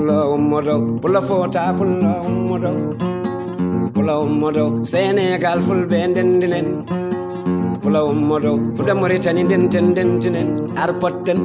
pullo ummodo pullo fota pullo ummodo pullo ummodo Sénégal fulɓe ndendinen pullo ummodo fuɗa Mauritanie ndentinen arpotten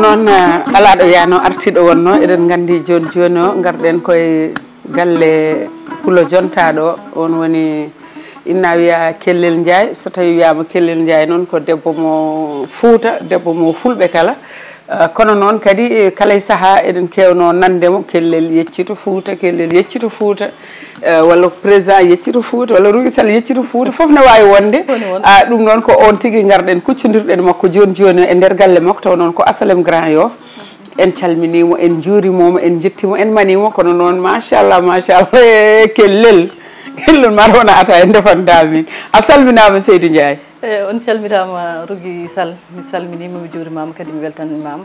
non ala ɗo yano artiɗo wonno eɗen gandi joni joni o garɗen koye galle Pulo jontaɗo on woni inna wiya Kellel Ndiaye so tawi wiyama Kellel Ndiaye noon ko debbo mo Fouta debbo mo fulɓe kala kono noon kadi kala saaha eɗen kewno nandemo Kellel yeccito Fouta Kellel yeccito Fouta walla président yeccito Fouta walla Rougi Sall yeccito Fouta foof ne wawi wonde ɗum noon ko on tigui garɗen kuccodirɗen makko joni joni e nder galle makko taw noon ko Asalem Grand Yoff en calminimo en juurimomo en jettimo en manimo kono noon machallah Kellel mbaɗa wona ata e ndefandami a salminama Seydou Ndiaye on calmitama Rougi Sall mi salminima mi juurimama kadi mi weltanimama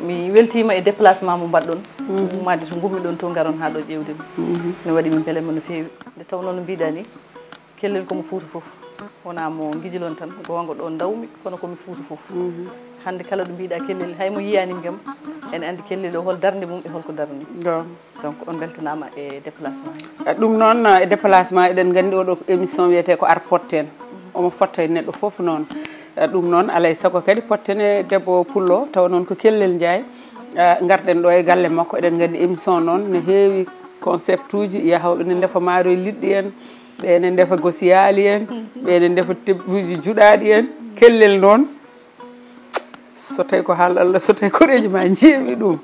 mi weltima e déplacement mo mbaɗɗon ummade to gummi ɗon to garon ha ɗo ƴewdemi ne waɗi min beelema no fewi nde tawno no mbiɗa ni Kellel komo Fouta foof wona mo guijilon tan gonga ɗo dawmi kono komi Fouta foof hande kala ɗo mbiɗa Kellel haymo yiyanim kam ene andi Kellel o hol darde mum e holko darni donc on beltanama e déplacement ɗum noon e déplacement eɗen gandi oɗo émission wiyete ko ar potten omo fotta e neɗɗo foof noon ɗum noon alay saago kadi potten e debbo Pullo taw noon ko Kellel Ndiaye garɗen ɗo e galle makko eɗen gandi émission noon ne heewi concept uji yahawɓe ne defa maaroye liɗɗi en ɓe ne defa gosiyali en ɓe ne defa tebbuji juɗaɗi en Kellel noon so tawi ko haal Allah so tawi koreji ma jeeɓi ɗum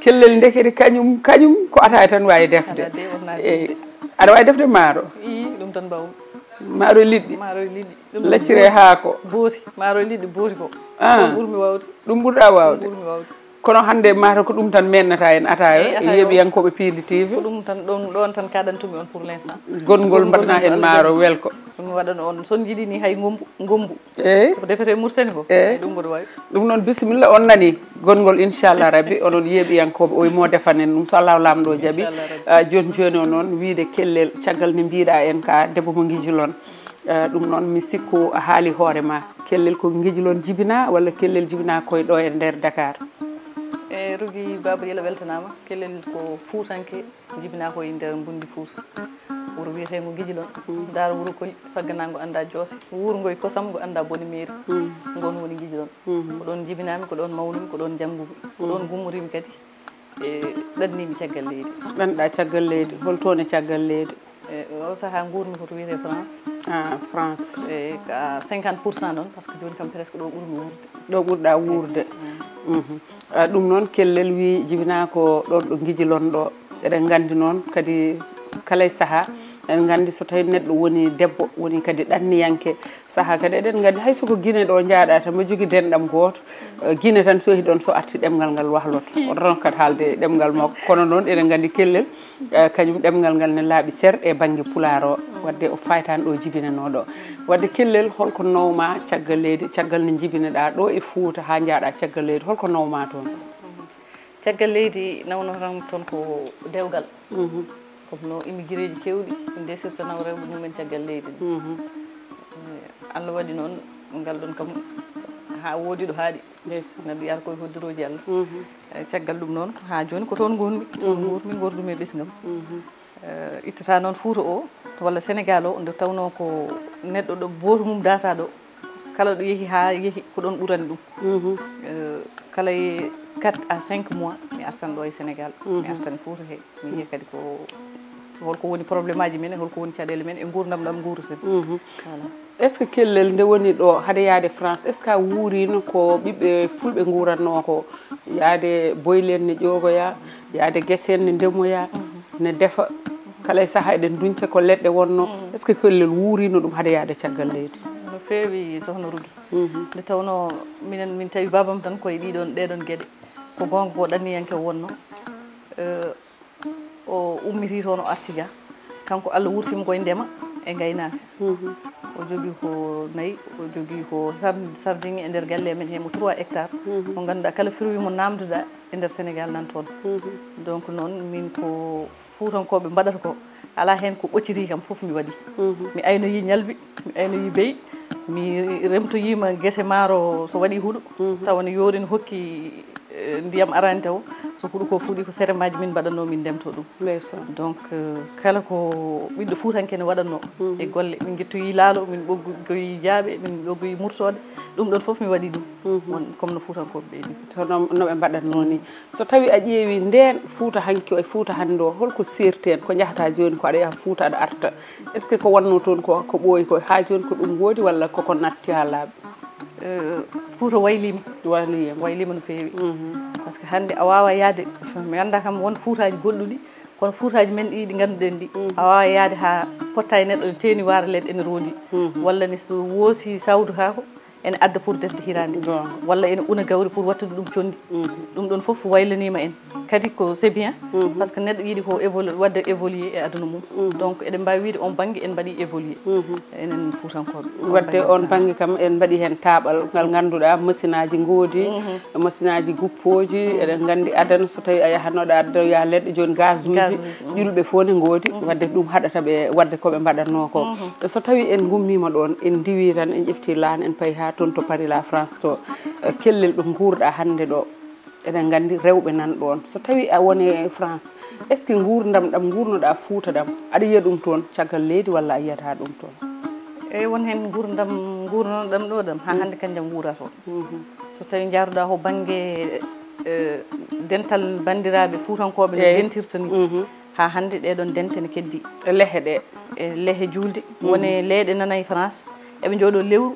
Kellel ndekete kañum ko ata tan wawi defde eyyi aɗa wawi defde maaro ɗum tan mbawmi maaro liɗɗi laccire haako booti maaro liɗɗi booti ko ɗum ɓurmi wawde ɗum ɓurɗa wawde kono hande maaro ko ɗum tan mennata en atayo yeeɓiyankoɓe PDTV ko ɗum tan ɗon tan kaɗantumi on pour l' instant gongol mbaɗana hen maaro welko ɗum waɗano on son jiiɗi ni hay gombu eyyi ko defete Mauritanie ko ɗum mboɗo wawi ɗum noon bisimilla on nani gongol inchallah rabbi onon yeeɓiyankoɓe oymo defanen ɗum so Allah lamɗo jaaɓi joni joni o noon wiide Kellel caggal ne mbiɗa en ka debbo mo guijilon ɗum noon mi sikku a haali hoorema Kellel ko guijilon jibina walla Kellel jibina koye ɗo e nder Dakar e Rougi Baba Yelo weltanama Kellel ko Foutanke jibina koye nder Mbundi Fouta wuro wiyetego guijilon dar wuro koli fagganago anda Joosi wurgoye kosam go anda boni mairie gon woni guijilon ko ɗon jibinami ko ɗon mawnumi ko ɗon janggumi ko ɗon gummorimi kadi e ɗannimi caggal leydi ɗanɗa caggal leydi holtone caggal leydi o saaha gurmi koto wiyete France France e ka 50% noon par ce que joni kam presque ɗo ɓurmi wurde ɗo ɓurɗa wurde ɗum noon Kellel wi jibina ko ɗon ɗo guijilon ɗo eɗen gandi noon kadi kala saaha en gandi so tawi neɗɗo woni debbo woni kadi ɗanniyanke saaha kadi eɗen gandi hay soko Guinée ɗo jaaɗa tan mo jogui denɗam goto Guinée tan so ɗon so arti ɗemgal ngal wahloto oto ronkat haalde ɗemgal makko kono noon eɗen gandi Kellel kañum ɗemgal ngal ne laaɓi ser e banggue Pulaar o wadde o faytani ɗo jibinanoɗo wadde Kellel holko nawma caggal leydi caggal no jibineɗa ɗo e Fouta ha jaaɗa caggal leydi holko nawma toon caggal leydi nawno tan toon ko dewgal comme no immigré ji kewɗi desirtanaw rewɓe mumen caggal leydi Allah waɗi noon ngal ɗon kam ha woodi ɗo haaɗi neɗɗo yiyata koye hoddiroji Allah caggal ɗum noon ha joni ko toon gonmi toon gurmi gordumi e ɓesgam ittata noon Fouta o walla Sénégal o nde tawno ko neɗɗo ɗo boto mum dasa ɗo kala ɗo yeehi ha yeehi ko ɗon ɓurani ɗum kala 4 à 5 mois mi artan ɗo e Sénégal mi artan Fouta he mi yiya kadi ko holko woni probléme aji men holko woni caɗele men e gurdam ɗam gureten voilà. est ce que kellel nde woni ɗo haade yaade France est ce que a wuurino ko ɓiɓɓe fulɓe guranno ko yaade boylen ne ƴogoya yaade guesen ne ndemoya ne defa kala e saaha eɗen duñca ko leɗɗe wonno est ce que kellel wuurino ɗum haade yaade caggal leydi no feewi sohna Rougui nde tawno minen min tawi babam tan koye ɗeɗon gueɗe ko gonga ko ɗanniyanke wonno o ummiti toon o arti ga kanko Allah wurtima koye ndema e gaynaka o jogui ko nayyi o jogui ko sardine e nder galle men hemo 3 hectares mo ganduɗa kala fruit mo namdoɗa e nder Sénégal nan toon donc noon min ko Foutankoɓe mbaɗata ko ala hen ko ɓocciti kam foof mi waɗi mi aynoyi ñalbi mi aynoyi beyi mi remtoyima guese maaro so waɗi huuɗo tawa ne yoori ne hokki ndiyam arani taw so huuɗo ko fuuɗi ko séremaji min mbaɗanno min ndemto ɗum donc kala ko ɓiɗɗo Foutanke ne waɗanno e golle min guettoyi laalo min ɓoggoyi jaaɓe min ɓoggoyi mursode ɗum ɗon foof mi waɗi ɗum won comme no Foutankoɓe ɓe ni to noɓe mbaɗatno ni so tawi a ƴeewi nden Fouta hanki o e Fouta hannde o holko serti en ko jahata joni ko aɗa yaha Fouta aɗa arta est ce que ko wanno toon ko ɓooyi ko ha joni ko ɗum woodi walla koko natti ha laaɓi Fouta waylima no feewi par ce que hande a wawa yaade mi anda kam won Foutaji goɗɗuɗi kono Foutaji men ɗi ganduɗen ɗi a wawa yaade ha potta e neɗɗo ne teeni wara leɗɗe ene roodi walla ne so woosi sawdu kako ene adda pour defde hirande walla ene una gawri pour wattude ɗum condi ɗum ɗon foof waylanima en kadi ko c'est bien par ce que neɗɗo yiiɗi ko wadde évoluer e aduna mum donc eɗen mbawi wiide on banggue en mbaɗi évoluer enen Foutankoɓe wadde on banggue kam en mbaɗi hen taaɓal ngal ganduɗa machine aji goodi machine aji guppoji eɗen gandi adana so tawi a yahanoɗa addoya leɗɗe joni gaz uji ƴulɓe fof ne goodi wadde ɗum haɗata ɓe wadde koɓe mbaɗatno ko so tawi en gummima ɗon en diwi tan en ƴefti laana en payi ha toon to Paris la France to kellel ɗo guurɗa hande ɗo eɗen gandi rewɓe nan ɗon so tawi a woni e France est ce que gurdam ɗam gurnoɗa Fouta ɗam aɗa yiya ɗum toon caggal leydi walla a yiyata ɗum toon eyyi won hen gurnoɗam ɗo ɗam ha hande kanjam wuurato so tawi jaruɗa ko banggue dental bandiraɓe Foutankoɓe no dentirta ni ha hande ɗeɗon dente ne keddi lehe ɗe e lehe julde woni leyɗe nana e France eɓe jooɗo lewru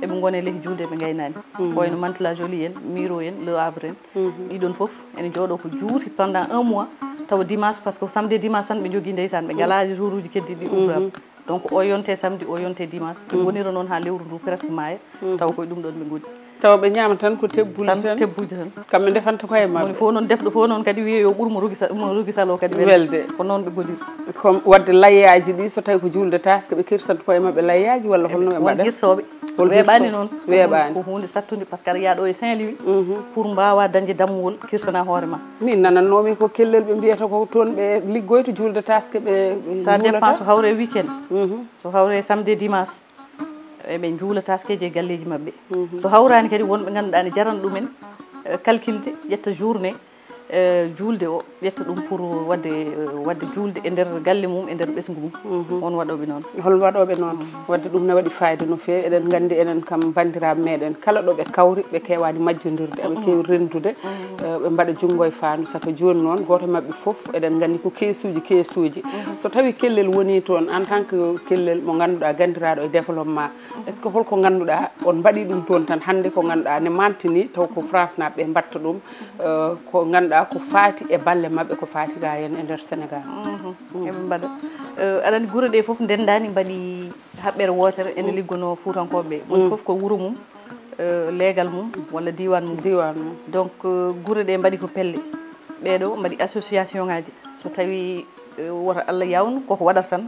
eɓe gone lehe julde ɓe gaynani ko wayno Mantes la Jolie en Miro en Le Havre en ɗiɗon foof ene jooɗo ko juuti pendant 1 mois tawa dimanche par ce que samedi dimanche tan ɓe jogui ndeysan ɓe gala jour uji keddiɗi ouvrable donc o yonte samedi o yonte dimanche ɓe gonira noon ha lewru ndu presque maaya tawa koye ɗum ɗon ɓe gooni tawa ɓe ñama tan ko tebbude tan kamɓe defanta koye mabɓe woni fof noon defɗo fof noon kadi wiye yo ɓuurmo Rougui Sall o kadi welde ko noon ɓe gooniri comme wadde layyaji ɗi so tawi ko julde taske ɓe kirsanta koye mabɓe layyaji walla holno ɓe mbaɗa hirsoɓe weeɓani noon ko hunde sattude par ce que aɗa yaɗo e Saint-Louis pour mbawa dañde dammuwol kirsana hoore ma min nanannomi ko kellel ɓe mbiyata ko toon ɓe liggoyto julde taske ɓe ça dépend so hawre week-end so hawre samedi dimanche eɓe juula taskeji e galleji mabɓe so hawrani kadi wonɓe ganduɗa ne jarana ɗumen calculde ƴetta journée julde o ƴetta ɗum pour wadde julde e nder galle mum e nder ɓesgu mum on waɗoɓe noon hol waɗoɓe noon wadde ɗum ne waɗi fayida no fewi eɗen gandi enen kam bandiraɓe meɗen kala ɗo ɓe kawri ɓe kewani majjodirde eɓe kewi rendude ɓe mbaɗa junggo e fandu saka joni noon goto mabɓe foof eɗen gandi ko keesuji so tawi kellel woni toon en tant que kellel mo ganduɗa gandiraɗo e développement est ce que holko ganduɗa on mbaɗi ɗum toon tan hande ko ganduɗa ne mantini taw ko France naɓe mbatta ɗum ko ganduɗa ko faati e balle mabɓe ko faati ga hen e nder Sénégal eɓe mbaɗa aɗani guure ɗe foof ndendani mbaɗi haɓɓere wotere ene liggono Foutankoɓe woni foof ko wuuro mum leegal mum walla diwan mum donc guure ɗe mbaɗi ko pelle ɓeɗo mbaɗi association ngaji so tawi woto Allah yawnu koko waɗata tan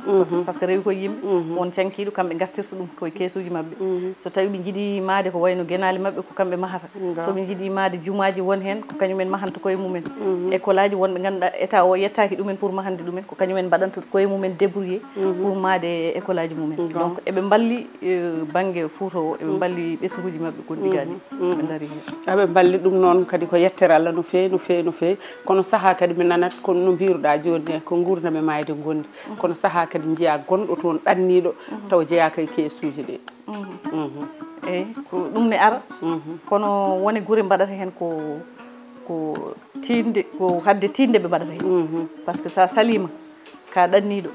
par ce que rewi koye yimɓe won cankiɗo kamɓe gartirta ɗum koye keesuji mabɓe so tawi ɓe jiiɗi maade ko wayno guenali mabɓe ko kamɓe mahata soɓe jiiɗi maade jumaji won hen ko kañumen mahanta koye mumen école aji wonɓe ganduɗa état o yettaki ɗumen pour mahande ɗumen ko kañumen mbaɗanta koye mumen débrouillé pour maade école aji mumen donc eɓe balli banggue Fouta o eɓe balli ɓesguji mabɓe gonɗigaɗi ɓe daari hen aɓe balli ɗum noon kadi ko yettere Allah no fewi no fewi no fewi kono saaha kadi mi nanat kono no mbiruɗa joni ko gurdam e mayde gondi kono saaha kadi jiiya gonɗo toon ɗanniɗo taw jeeyaka e keesuji ɗi eyyi ko ɗum ne ara kono woni guure mbaɗata hen ko tinde ko hadde tinde ɓe mbaɗata hen par ce que sa salima ka ɗanniɗo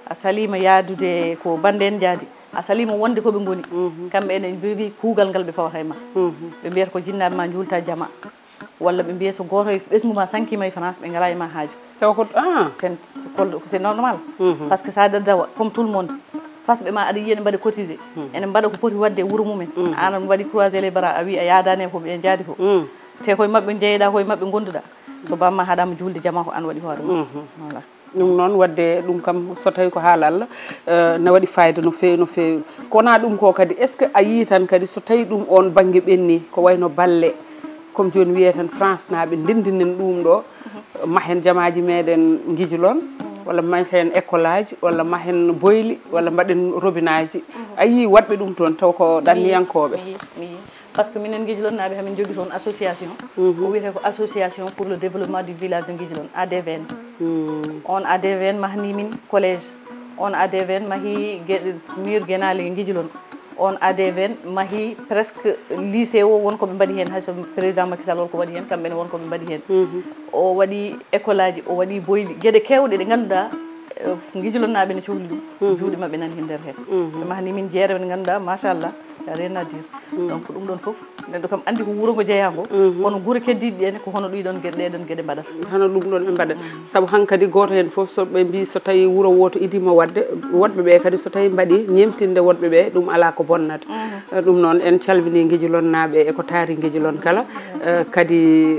a salima yaadude ko bande en jaadi a salima wonde koɓe goni kamɓe enen jogui kuugal ngal ɓe pawata e ma ɓe mbiyata ko jinnaɓe ma julta jama walla ɓe mbiya so goto ɓesgu ma sankima e France ɓe ngala e ma haaju taw ko c'est normal par ce que sa daddawa comme tout le monde fasɓe ma aɗa yiya ne mbaɗa cotisé ene mbaɗa ko poti wadde e wuuro mumen an aɗa waɗi croisé les bras a wi a yadani ko ɓe jaadi ko te koye mabɓe jeeyeɗa koye mabɓe gonduɗa so bamma haɗama julde jama ko an waɗi hoore ma voilà ɗum noon wadde ɗum kam so tawi ko haala Allah ne waɗi fayida no fewi no fewi kona ɗum ko kadi est ce que a yii tan kadi so tawi ɗum on banggue ɓenni ko wayno balle comme joni wiye tan France naɓe ndendinen ɗum ɗo mahen jamaji meɗen guijulon walla mahen école aji walla mahen boyli walla mbaɗen robinet aji a yii waɗɓe ɗum toon taw ko ɗanniyankoɓe mi par ce que minen guijulon naɓe hamin jogui toon association ko wiyete ko association pour le développement du village de guijulon ADVN on ADVN mahni min collège on ADVN mahi mur guenali guijulon on ADVN mahi presque lycée o wonko ɓe mbaɗi hen hayso président Macky Sall wonko waɗi hen kamɓene wonko ɓe mbaɗi hen o waɗi école aji o waɗi boyli gueɗe kewɗe ɗe ganduɗa guijulonnaɓe ne cohli ɗum juuɗe mabɓe nani hen nder hen ɓe mahni min jeere ɓe ganduɗa machallah rien à dire donc ɗum ɗon foof neɗɗo kam andi ko wuuro ngo jeeyango kono guure keddiɗi ɗene ko hono ɗiɗon ɗeɗon gueɗe mbaɗata hono ɗum ɗon ɓe mbaɗat saabu hankkadi goto hen foof soɓe mbi so tawi wuuro woto idima wadde wonɓe ɓe kadi so tawi mbaɗi ñemtinde wonɓe ɓe ɗum ala ko bonnata ɗum noon en calmini guijulonnaɓe eko taari guijulon kala kadi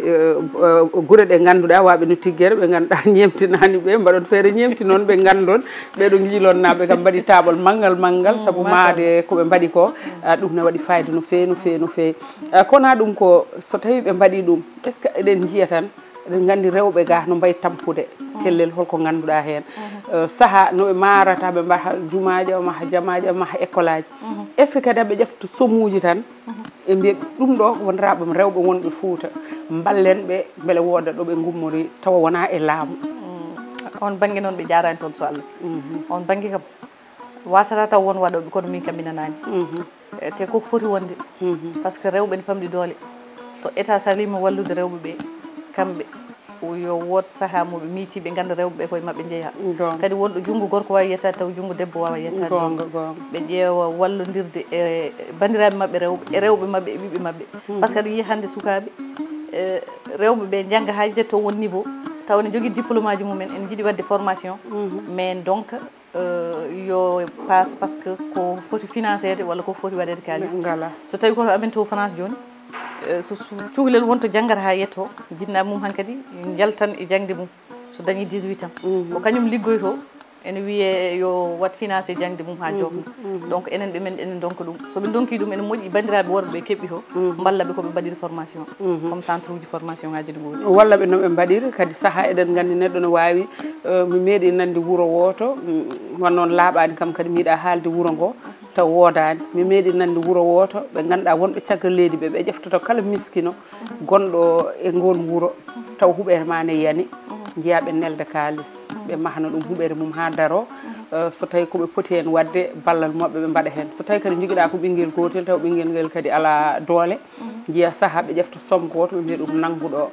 guure ɗe ganduɗa waɓe no tiggere ɓe ganduɗa ñemtinani ɓe mbaɗon feere ñemti noon ɓe gandon ɓeɗo guijulonnaɓe kam mbaɗi taɓol manggal saabu maade koɓe mbaɗi ko ɗum ne waɗi fayida no fewi no fewi no fewi kona ɗum ko so tawi ɓe mbaɗi ɗum est ce que eɗen jiiya tan eɗen gandi rewɓe ga no mbayi tampude kellel holko ganduɗa hen saaha noɓe marata ɓe mbaha jumaji o maha jamaji o maha école aji est ce que kadi aɓe ƴefta somuji tan ɓe mbiya ɗum ɗo wonraɓe rewɓe wonɓe Fouta ballen ɓe beele wooda ɗo ɓe gummori tawa wona e laamu on banggue noon ɓe jarani toon so Allah on banggue kam wasata taw won waɗoɓe kono min kam mi nanani te koko foti wonde par ce que rewɓe ne pamɗi doole so état salima wallude rewɓe ɓe kamɓe yo wood saaha moɓe miiti ɓe ganda rewɓe ɓe koye mabɓe jeeya kadi wonɗo junngo gorko wawi yettade taw junngo debbo wawa yettade ɓe ƴeewa wallodirde e bandiraɓe mabɓe rewɓe mabɓe e ɓiɓɓe mabɓe par ce que aɗa yiya hande sukaɓe rewɓe ɓe jangga ha jetto won niveau taw ne jogui diplôme aji mumen en jiiɗi wadde formation mais donc yo passe par ce que ko foti financede walla ko foti waɗede kalis so tawi koto amen to France joni so cuhlel wonto janggata ha yetto jinnaɓe mum hankkadi jaltan e jangde mum so dañi 18 ans ko kañum liggoyto ene wiye yo wat financé jangde mum ha jofna donc enen ɓe men enen donka ɗum soɓe donki ɗum ene moƴƴi bandiraɓe worɓe ɓe keɓɓi to ballaɓe koɓe mbaɗiri formation comme centre uji formation ngaji ɗi goodi walla ɓe noɓe mbaɗiri kadi saaha eɗen gandi neɗɗo no wawi mi meeɗi nande wuuro woto won noon laaɓani kam kadi miiɗa haalde wuuro ngo taw woodani mi meeɗi nande wuuro woto ɓe ganduɗa wonɓe caggal leydi ɓe ɓe ƴeftoto kala miskino gonɗo e ngol wuuro taw huɓere ma ne yani jiyaɓe nelde kalis ɓe mahna ɗum huɓere mum ha daro so tawi koɓe poti hen wadde ballal mabɓe ɓe mbaɗa hen so tawi kadi joguiɗa ko ɓinguel gotel taw ɓinguel ngel kadi ala doole jiiya saaha ɓe ƴefta somme goto ɓe mbiya ɗum nangguɗo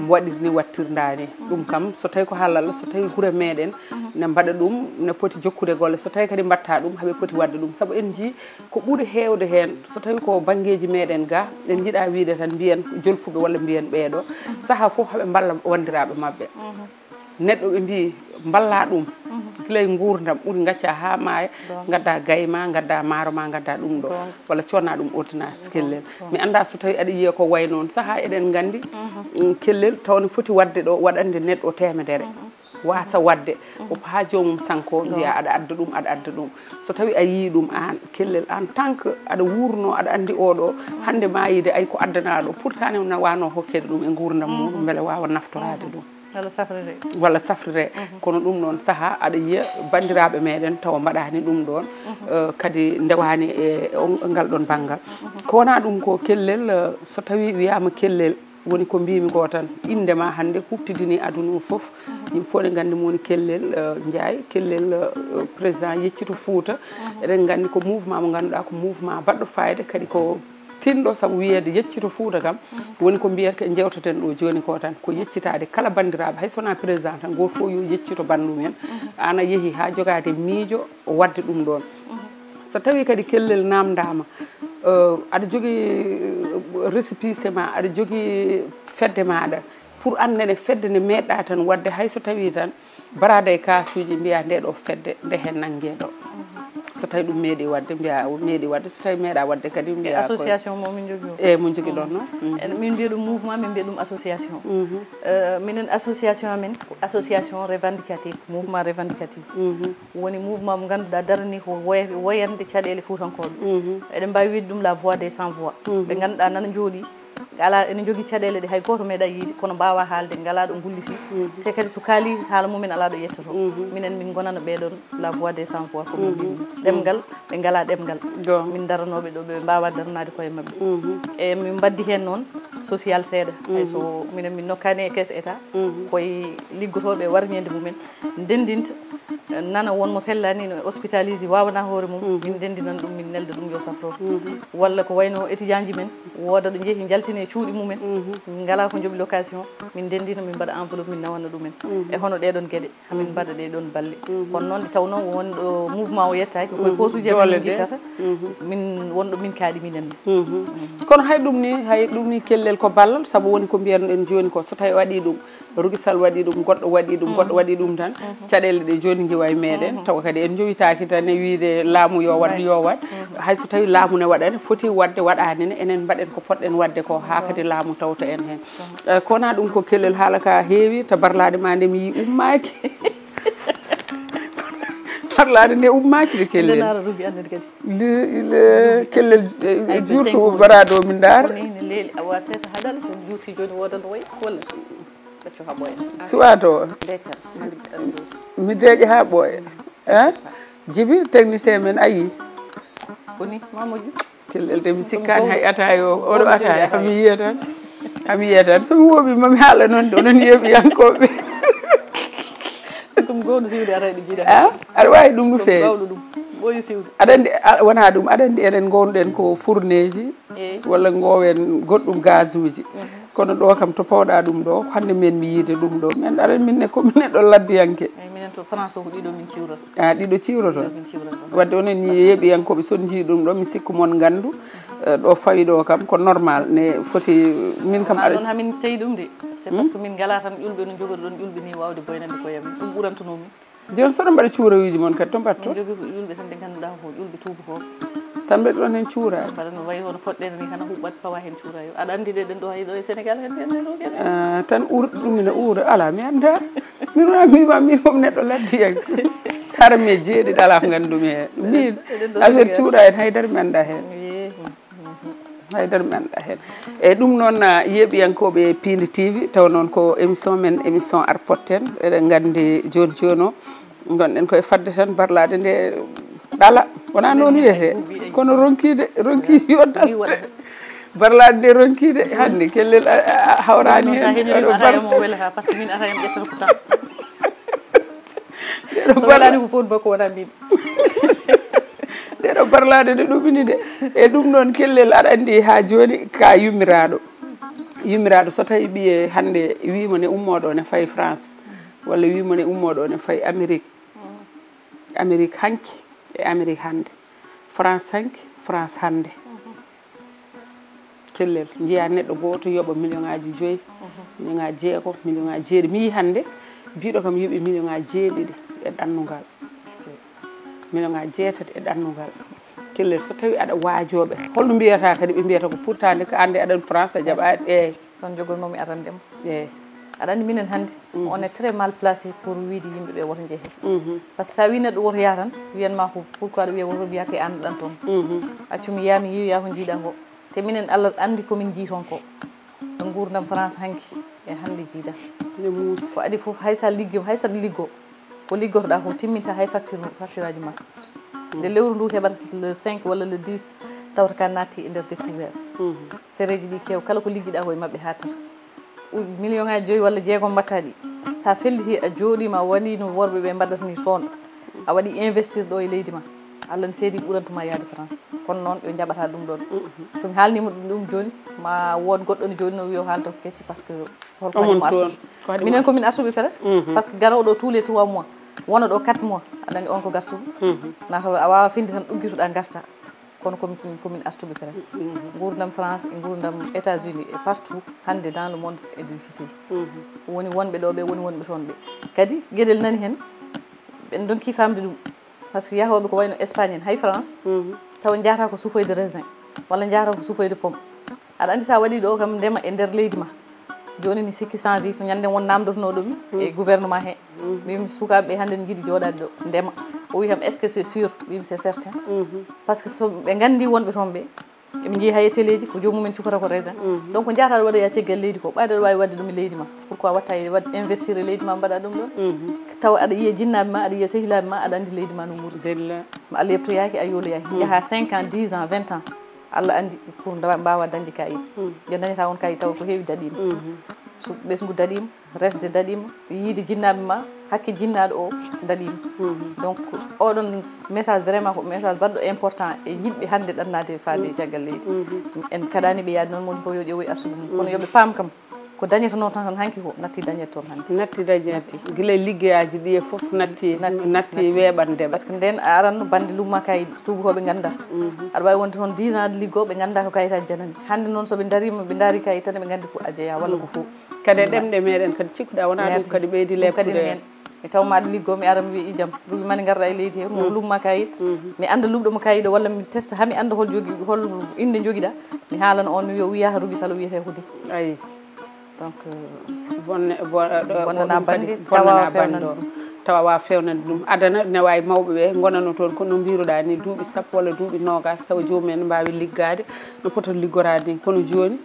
waɗiri ni wattirdani ɗum kam so tawi ko haalal so tawi guure meɗen ne mbaɗa ɗum ne poti jokkude golle so tawi kadi mbatta ɗum haaɓe poti wadde ɗum saabu en jii ko ɓuuri hewde hen so tawi ko banggueji meɗen ga en jiiɗa wiide tan mbiyen jolfuɓe walla mbiyen ɓeeɗo saaha foof haaɓe balla wandiraɓe mabɓe neɗɗo ɓe mbi balla ɗum guilay gurdam ɓuuri gacca ha maaya gadda gayma gadda maaro ma gadda ɗum ɗo walla conna ɗum ordonnance kellel mi anda so tawi aɗa yiiya ko way noon saaha eɗen gandi kellel tawne foti wadde ɗo waɗande neɗɗo temedere wasa wadde o ha jomum sanko mbiya aɗa adda ɗum aɗa adda ɗum so tawi a yii ɗum an kellel en tant que aɗa wurno aɗa andi oɗo hande mayide ay ko addanaɗo pourtant ne wano hokkede ɗum e gurdam muɗum beele wawa naftorade ɗum walla safrire kono ɗum noon saaha aɗa yiya bandiraɓe meɗen tawa mbaɗani ɗum ɗon kadi ndewani e ngal ɗon banggal ko wona ɗum ko kellel so tawi wiyama kellel woni ko mbimi ko tan indema hande huftidini aduna o foof yimɓe fof eɗen gandi mo woni kellel Ndiaye kellel président Yeccito Fouta eɗen gandi ko mouvement mo ganduɗa ko mouvement baɗɗo fayida kadi ko tinɗo saabu wiyede Yeccito Fouta kam woni ko mbiyata jewteten ɗo joni ko tan ko yeccitade kala bandiraɓe hay sona président tan goto fof yo yeccito bandum en an a yeehi ha jogade miijo wadde ɗum ɗon so tawi kadi kellel namdama aɗa jogui récépissé ma aɗa jogui fedde maɗa pour annene fedde ne meɗɗa tan wadde hayso tawi tan barada e kasuji mbiya nde ɗo fedde nde hen nanggueɗo so tawi ɗum meeɗi wadde mbiya meeɗi wadde so tawi meeɗa wadde kadi mbiya association momin jogui e mo jogui ɗon noon min mbiya ɗum mouvement min mbiya ɗum association minen association amen association revendicative mouvement revendicative woni mouvement mo ganduɗa darani ko woyande caɗele Foutankoɓe eɗen mbawi wiide ɗum la voix des sans voix ɓe ganduɗa nana jooɗi ala ene jogui caɗele ɗe hay goto meeɗa yiide kono mbawa haalde ngala ɗo gulliti te kadi so kaali haala mumen ala ɗo yettoto minen min gonana ɓeɗon la voix des sans voix ko min ɗemgal ɓe ngala ɗemgal min daranoɓe ɗo ɓe mbawa daranade koye mabɓe e min mbaddi hen noon social seeɗa hayso minen min nokkani e caisse état koye liggotoɓe warñede mumen ndendinta nana wonmo sellani no hospitaliji wawana hoore mum min dendinan ɗum min nelda ɗum yo safror walla ko wayno étudiant ji men wooda ɗo jeehi jaltine cuuɗi mumen ngala ko jooɓi location min dendina min mbaɗa enveloppe min nawanna ɗumen e hono ɗeɗon gueɗe hamin mbaɗa ɗeɗon balle kono noon nde tawno wonɗo mouvement o yettaki koye posuji amen guittata min wonɗo min kaaɗi minen kono hay ɗum ni kellel ko ballal saabu woni ko mbiyanɗen joni ko so tawi waɗi ɗum Roguisal waɗi ɗum goɗɗo waɗi ɗum goɗɗo waɗi ɗum tan caɗele ɗe joni guiwa e meɗen tawa kadi en jowitaki tan e wiide laamu yo wadde yo wat hayso tawi laamu ne waɗani foti wadde waɗanine enen mbaɗen ko poɗɗen wadde ko ha kadi laamu tawta en hen kona ɗum ko kellel haala ka heewi to barlade ma nde mi yi ummaki barlade nde ummaki de kellel kellel jurto barado min dara leeli awa sesa haɗal so juuti joni wodanno way walla suwato mi deeƴe ha ɓooya Djiby technicien men ayi foni mamoudou kellel de mi sikkani hay atayo oɗo ataya ami yiya tan somi wooɓi mami haala noon de onon yeeɓiyankoɓe ɗum gowɗo siwde arayɗo jiiɗa aɗa wawi ɗum no feewi gawɗo ɗum ɓooyi siwde aɗa andi wona ɗum aɗa andi enen gownoɗen ko fourneji walla gowen goɗɗum gaz uji kono ɗo kam to pawɗa ɗum ɗo hande min mi yiide ɗum ɗo men aɗa minne komi neɗɗo laddiyanke minen to France o ko ɗiɗo min ciwroto ɗiɗo ciwroto wadde onen yeeɓiyankoɓe son jii ɗum ɗo mi sikku mon gandu ɗo fawi ɗo kam ko normal ne foti min kam aɗa ɗon hamin tawi ɗum de c'est parce que min ngala tan ƴulɓe no jogoɗo ɗon ƴulɓe ni wawde boynande koyemen ɗum ɓurantunomin joni soɗo mbaɗa cuurawiji mon kadi to mbatto jogui ko ƴulɓe tan ɗe ganduɗa ko ƴulɓe tubakoɓe tan mbeɗa ɗon hen cuurade mbaɗa no wayi hono foɗɗede ni kana huɓɓat pawa hen cuurayo aɗa andi de ɗen ɗo hay ɗo e Sénégal hen ɓen ɗo gueɗe tan urɗe ɗum ina uura ala mi anda min wimima min moom neɗɗo laddiyanke hara mi jeeɗiɗo ala ko gandumi hen min affaire cuura en haydara mi anda hen haydara mi anda hen eyyi ɗum noon yeeɓiyankoɓe Pindi TV taw noon ko émission men émission arpotten eɗen gandi joni joni o gonɗen koye fadde tan barlade nde ɗala wona noon wiyete kono ronki yoddal barlade nde ronkide hande kellel hawrani hen welata par ce que min atayam ƴettata ko tan so welani ko foti bakko wona min ɗeɗo barlade nde ɗuɓini de e ɗum noon kellel aɗa andi ha joni ka yummiraɗo so tawi ɓiye hande wimo ne ummoɗo ne fayi France walla wimo ne ummoɗo ne fayi Amérique hanki e Amérique hande France hanki France hande kellel jiya neɗɗo goto yoɓa million ngaji 5 million ngaji 6 million ngaji 7 mi yi hande mbiɗo kam yoɓi million ngaji 7 e ɗannugal million ngaji 6 e ɗannugal kellel so tawi aɗa waajoɓe holno mbiyata kadi ɓe mbiyata ko pourtant nde ko ande aɗan France a jaɓaɗi ɗon jogornomi arandema aɗa andi minen hannde on est très mal placé pour wiide yimɓe ɓe woto jeehe par ce que sa wi neɗɗo woto yaha tan wiyanma ko pourquoi ɗo wiya woto wiyate an ɗan toon accumi yiyami yiiya ko jiiɗa ko te minen Allah andi komin jii toon ko no gurdam France hanki e hannde jiida ko adi fof haysa saɗa liggo ko liggotoɗa ko timminta hay facture aji ma nde lewru ndu heɓata le 5 walla le 10 tawata ka natti e nder découvert fereji ɗi kew kala ko liggiɗa koye mabɓe ha tata million ngaji 5 walla 6 mbatta ɗi sa felliti a jooɗima a waɗi no worɓe ɓe mbaɗata ni sonɗo a waɗi investir ɗo e leydi ma Allah ne seedi ɓurantuma yaade France kono noon ɓe jaɓata ɗum ɗon somi haalnima ɗum joni ma wood goɗɗo ne joni no wiyo haalta ko kecci par ce que holko waɗimo artude minen komin artuɓe presque par ce que garowo ɗo tous les 3 mois wona ɗo 4 mois aɗa andi on ko gartuɓe mataw a wawa finde tan ɗuggitoɗa garta kono komin artuɓe presque gurdam France e gurdam États-Unis et partout hande dans le monde est difficile woni wonɓe ɗo ɓe woni wonɓe toon ɓe kadi gueɗel nani hen ɓen donki famde ɗum par ce que yahoɓe ko wayno Espagne en hay France taw jahata ko soufoyde raisin walla jahata ko soufoyde pomme aɗa andi sa waɗi ɗo kam ndema e nder leydi ma joni mi sikki change ko ñande won namdotonoɗomi e gouvernement he mbimi sukaɓeɓe hande ne jiiɗi joɗade ɗo ndema o wi kam est ce que c'est sûr mbimi c'est certain par ce que so ɓe gandi wonɓe toon ɓe eɓe jeeyi hay télé ji ko jomumen cufata ko raisin donc jahata ɗo waɗoya ceggal leydi ko ɓayde aɗa wawi wadde ɗum e leydi ma pourquoi watta investir e leydi ma mbaɗa ɗum ɗon taw aɗa yiiya jinnaɓe ma aɗa yiiya sehilaɓe ma aɗa andi leydi ma no wurdi ma Allah yebtoyaki a yoloyaki jaaha 5 ans 10 ans 20 ans Allah andi pour mbawa dañde kayit je dañata on kayit taw ko heewi daɗima so ɓesgu daɗima resde daɗima yiide jinnaɓe ma hakke jinnaɗo o daɗima donc oɗon message vraiment ko message baɗɗo important e yimɓe hande ɗannade faade caggal leydi en kaɗani ɓe yaade noon moni fof yo ƴeewoy arsugue mum kono yooɓe paam kam ko dañata noon tan hanki ko natti dañete toon hande natti dañete guila liggeyaji ɗi e foof natti weeɓande par ce que nden a aranno bande lumma kayit tubakoɓe ganda aɗa wawi wonde toon 10 ans de liggo ɓe ganda ko kayitaji janani hande noon soɓe darima ɓe daari kayit tan ɓe gandi ko a jeeya walla ko fo kadi ɗemɗe meɗen kadi cikkuɗa wona ɗum kadi ɓeydi leppude hen mi tawma aɗa liggo mi ara mi wi ijam ruuɓi mane garɗa e leydi he mo lumma kayit mi anda lumɗomo kayit o walla mi testa hami anda hol inde joguiɗa mi haalana on mi wiya wiyaha Ruby Salo wiyete ko di ayi donc bonnana bandi tawa fewnan tawa wawa fewnande ɗum adana ne wawi mawɓe ɓe gonano toon kono mbiruɗa ni duuɓi sappo walla duuɓi nogas tawa jomumen ne mbawi liggade no poto liggorade ni kono joni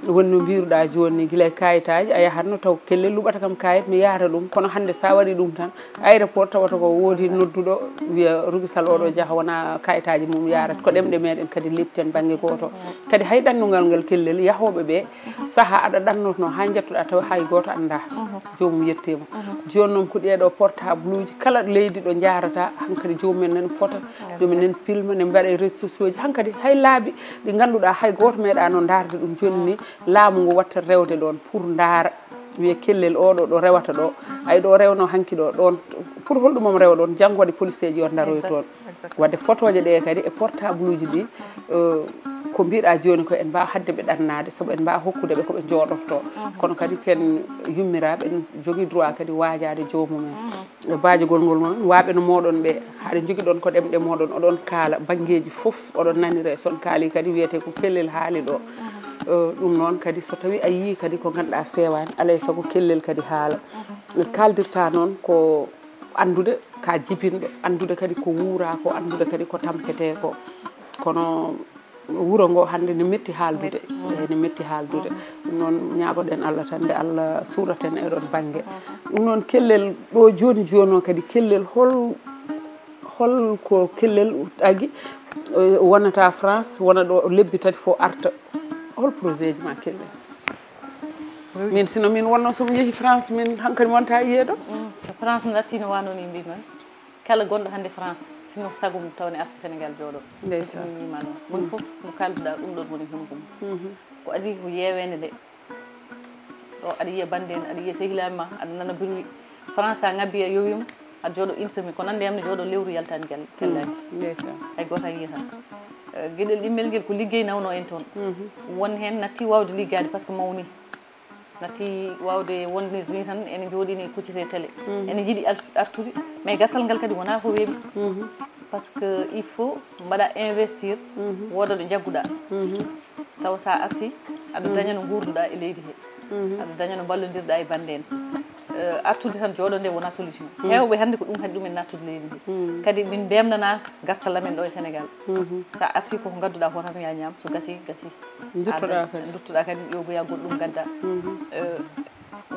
woni no mbiruɗa joni ni guila e kayitaji a yahatno taw kellel luɓata kam kayit mi yahata ɗum kono hande sa waɗi ɗum tan aéroport tawata ko woodi nodduɗo wiya Ruby Salo oɗo jaaha wona kayitaji mum yarata ko ɗemɗe meɗen kadi lepten banggue goto kadi hay ɗannugal ngal kellel yahoɓe ɓe saaha aɗa ɗannotono ha jettoɗa taw hay goto anda jomum yettema joni noon ko ɗeɗo portable uji kala leydi ɗo jarata hankkadi jomumen nani fota jomumen nani filma ne mbaɗa e réseaux sociaux ji hankkadi hay laabi ɗi ganduɗa hay goto meeɗano darde ɗum joni ni laamu ngu watta rewde ɗon pour daara wiya kellel oɗo ɗo rewata ɗo ay ɗo rewno hanki ɗo ɗon pour holɗumom rewa ɗon janggo waɗi policier ji yo daroy toon wadde photoje ɗe kadi e portable uji ɗi ko mbiɗa joni ko en mbawa hadde ɓe ɗannade saabu en mbawa hokkude ɓe koɓe jooɗoto kono kadi ken yummiraɓe en jogui droit kadi wajade jomumen baajugol ngol noon waaɓe no moɗon ɓe haɗa jogui ɗon ko ɗemɗe moɗon oɗon kaala banggueji foof oɗon nanire son kaali kadi wiyete ko kellel haali ɗo ɗum noon kadi so tawi a yii kadi ko ganduɗa fewani alay saago kellel kadi haala kaldirta noon ko andude ka jibinɗo andude kadi ko wuura ko andude kadi ko tampete ko kono wuro ngo hande ne metti haaldude ne metti haaldude ɗum noon ñaagoɗen Allah tan nde Allah suuraten e ɗon banggue ɗum noon kellel ɗo joni joni o kadi kellel hol ko kellel ɗagui wonata France wona ɗo lebbi tati fo arta hol projet ji ma kellel min sino min wonno somi yeehi France min hankkadi wonta yiyeɗo so France natti no wanoni mbiman kala gonɗo hande France sino sago mum tawne arta Sénégal jooɗo mimima noon woni foof mo kalduɗa ɗum ɗon woni honkum ko adi ko yewede nde ɗo aɗa yiya bande en aɗa yiya sehilaɓe ma aɗa nana bruit France a ngabbi a yowima aɗa jooɗo une semaine ko nande yamne jooɗo lewru yaltani kellaki hay goto a yiyata gueɗel ɗimmel guel ko liggey nawno en toon won hen natti wawde liggade par ce que mawni natti wawde wonde ni tan ene jooɗini kuccite télé ene jiiɗi artude mais garsal ngal kadi wona ko weeɓi par ce que il faut mbaɗa investir woda ɗo jagguɗa taw sa arti aɗa daña no gurduɗa e leydi he aɗa daña no ballodirɗa e bande en artude tan jooɗo nde wona solution hewɓe hannde ko ɗum haɗi ɗumen nattude leydi ndi kadi min bemnanaka gartal amen ɗo e Sénégal sa arti koko gadduɗa ko tan ya ñaam so gasi duttoɗa kadi ƴogoya goɗɗum gadda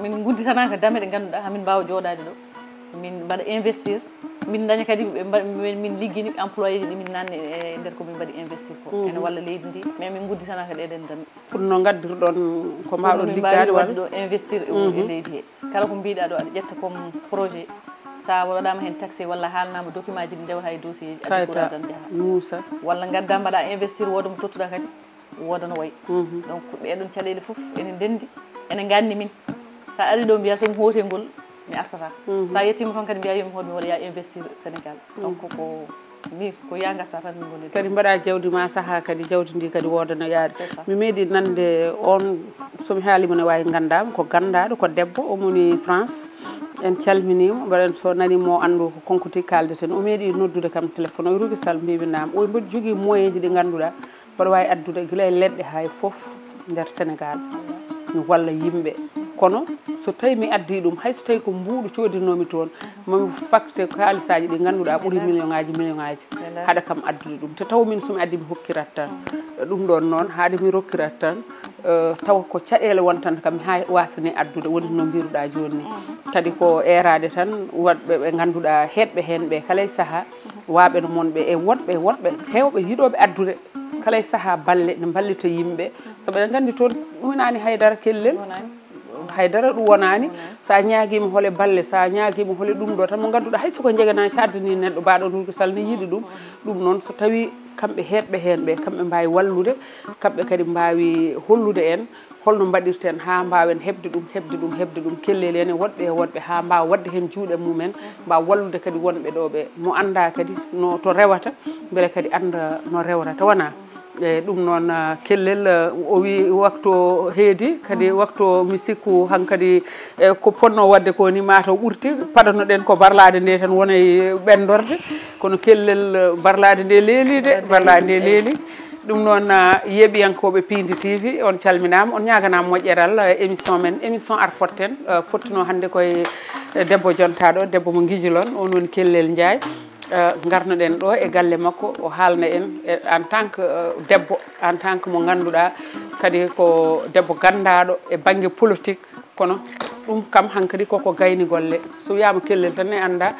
min gudditanaka dame ɗe ganduɗa hamin mbawa jooɗade ɗo min mbaɗa investir min daña kadi min liggini employé ji ɗi min nanne e nder komin mbaɗi investir ko ene walla leydi ndi mais min gudditanaka ɗeɗen dami pour no gaddirɗon ko mbaɗon liggade wadde ɗo investir e leydi he kala ko mbiɗa ɗo aɗa ƴetta comme projet sa waɗama hen taxé walla haalnama document ji ɗi ndewata e dossier ji addi courage tan jaaha muusa walla gadda mbaɗa investir woda mo tottuɗa kadi woda no wayi donc ɗeɗon caɗele foof ene ndendi ene ganni min sa ari ɗo mbiya somi hootengol ngol mi artata sa yettima toon kadi mbiya yomi hoɗmi waɗa ya investir Sénégal donc ko mi ko ya garta tan min goni kadi mbaɗa jawdi ma saaha kadi jawdi ndi kadi wodano yaade mi meeɗi nande on somi haalima ne wawi gandama ko gandaɗo ko debbo omoni France en calminimo mbaɗen so nanimo andu ko konkuti kaldeten o meeɗi noddude kam téléphone o rugi sall mbibinama o mbaɗi jogui moyen ji ɗi ganduɗa mbaɗa wawi addude guila e leɗɗe hay foof nder Sénégal mi walla yimɓe kono so tawi mi addi ɗum hay so tawi ko mbuuɗu codinomi toon mami facte kaalisaji ɗi ganduɗa ɓuuri million ngaji haɗa kam addude ɗum te taw min somi addi mi hokkirat tan ɗum ɗon noon haade mi rokkirat tan taw ko caɗele wontanta kam mi ha wasane addude woni no mbiruɗa joni kadi ko erade tan waɗɓe ɓe ganduɗa heɗɓe hen ɓe kala e saaha waɓe no monɓe e wonɓe hewɓe yiɗoɓe addude kala e saaha balle ne ballita yimɓe saabu eɗen gandi toon ɗuminani haydara kellel haydara ɗum wonani sa ñaguima hoole balle sa ñaguima hoole ɗum ɗo tan mo ganduɗa hay soko jeganani sa addani neɗɗo mbaɗo nurgo sall ne yiiɗi ɗum noon so tawi kamɓe heɗɓe hen ɓe kamɓe mbawi wallude kamɓe kadi mbawi hollude en holno mbaɗirten ha mbawen hebde ɗum kellel ene woɗɓe ha mbawa wadde hen juuɗe mumen mbawa wallude kadi wonɓe ɗo ɓe mo anda kadi no to rewata beele kadi anda no rewrata wona eyyi ɗum noon kellel o wi waktu heedi kadi waktu mi sikku hankkadi ko ponno wadde ko ni mataw ɓurti paɗanoɗen ko barlade nde tan wona e ɓendorde kono kellel barlade nde leeli de barlade nde leeli ɗum noon yeeɓiyankoɓe Pindi TV on calminama on ñaganama moƴƴeral émission men émission arfoten fottino hande koye debbo jontaɗo debbo mo guijilon on woni Kellel Ndiaye garnoɗen ɗo e galle makko o haalna en en tant que debbo en tant que mo ganduɗa kadi ko debbo gandaɗo e banggue politique kono ɗum kam hankkadi koko gayni golle so wiyama Kellel tan ne anda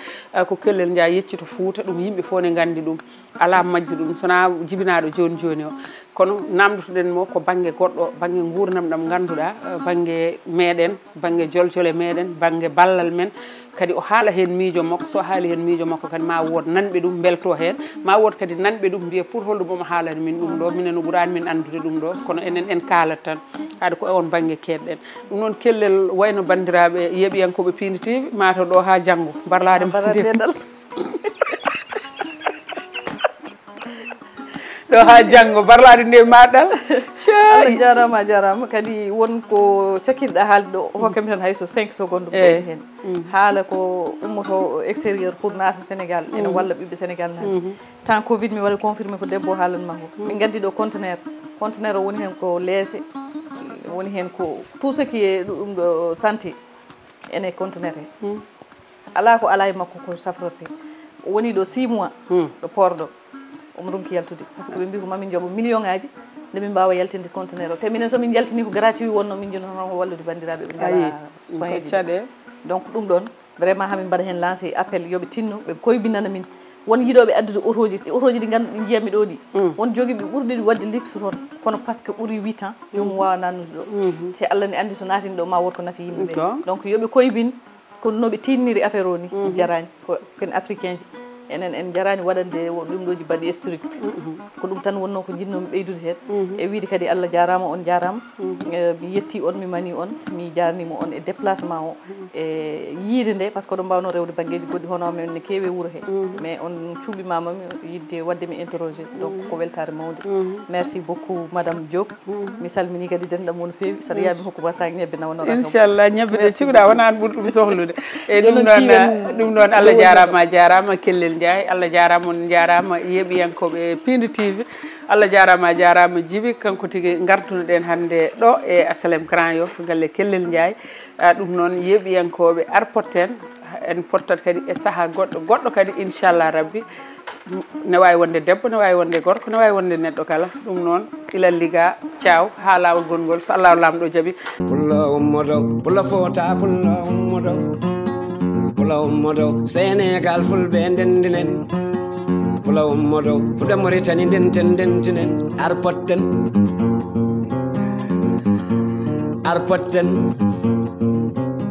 ko Kellel Ndiaye yeccito Fouta ɗum yimɓe fof ne gandi ɗum ala majji ɗum sona jibinaɗo joni o kono namdotoɗen mo ko banggue goɗɗo banggue gurdam ɗam ganduɗa banggue meɗen banggue joljole meɗen banggue ballal men kadi o haala hen miijo makko so haali hen miijo makko kadi ma wood nanɓe ɗum belto hen ma wood kadi nanɓe ɗum mbiya pour holɗum omo haalani min ɗum ɗo minen o ɓuurani min andude ɗum ɗo kono enen en kaalat tan haade ko on banggue keɗɗen ɗum noon Kellel wayno bandiraɓe yeeɓiyankoɓe Pindi TV mataw ɗo ha janggo barlade ɗo ha janggo barlade nde maɗal Allah jarama jarama kadi wonko cakkirɗa haalde ɗo hokkami tan hayso 5 secondes ɓeyde hen haala ko ummoto extérieur pour naata Sénégal ene walla ɓiɓɓe Sénégal naata temps Covid mi waɗa confirmé ko debbo haalanma ko min gaddi ɗo contenaire o woni hen ko leese woni hen ko tout ce qui est ɗum ɗo santé ene contenaire he ala ko ala e makko ko safrorte woni ɗo 6 mois ɗo port ɗo omo ronki yaltude par ce que ɓe mbi ko mamin jooɓo million ngaji nde min mbawa yaltinde contenaire o te minen somin jaltini ko gratuit wonno min joni hono wallude bandiraɓe ɓe ngala soin ji donc ɗum ɗon vraiment hamin mbaɗa hen lancé appel yooɓe tinno ɓe koybinana min won yiiɗoɓe addude auto ji ɗi ganduɗa ɗi jiyami ɗo ɗi won joguiɓe ɓurɗi wadde luxe toon kono par ce que ɓuuri 8 ans jomum wawa nannude ɗo te Allah ne andi so natini ɗo ma wot ko nafi yimɓeɓe donc yooɓe koybin kono noɓe tinniri affaire o ni jarani ko ken africain ji enen en jarani waɗande ɗum ɗoji mbaɗi strict ko ɗum tan wonno ko jinnomi ɓeydude hen e wiide kadi Allah jarama on jarama mi yetti on mi mani on mi jarnima on e déplacement o e yiide nde par ce que oɗon mbawno rewde banggueji goɗɗi hono men ne keewi wuuro he mais on cuuɓimamami yidde wadde mi interrogé donc ko weltare mawde merci beaucoup madame Diop mi salmini kadi denɗam mo no fewi saɗa yiya mi hokkuma sak ñebbe nawanora inchallah ñebbe ɗe siguɗa wona an ɓuuri ɗum sohlude e ɗum ɗon Allah jarama Kellel Ndiaye Allah jarama on jarama yeɓiyankoɓe Pindi TV Allah jarama jarama Djiby kanko tigui gartuno ɗen hande ɗo e Asalem Grand Yoff galle Kellel Ndiaye ɗum noon yeɓiyankoɓe arpoten en pottat kadi e saaha goɗɗo kadi inchallah rabbi ne wawi wonde debbo ne wawi wonde gorko ne wawi wonde neɗɗo kala ɗum noon ilal liga ciao ha lawol gongol so Allah lamɗo jaaɓi pullo ummodo pullo fota pullo ummodo pullo ummodo Sénégal fulɓe ndendinen pullo ummodo fuɗe Mauritanie ndentinen arpotten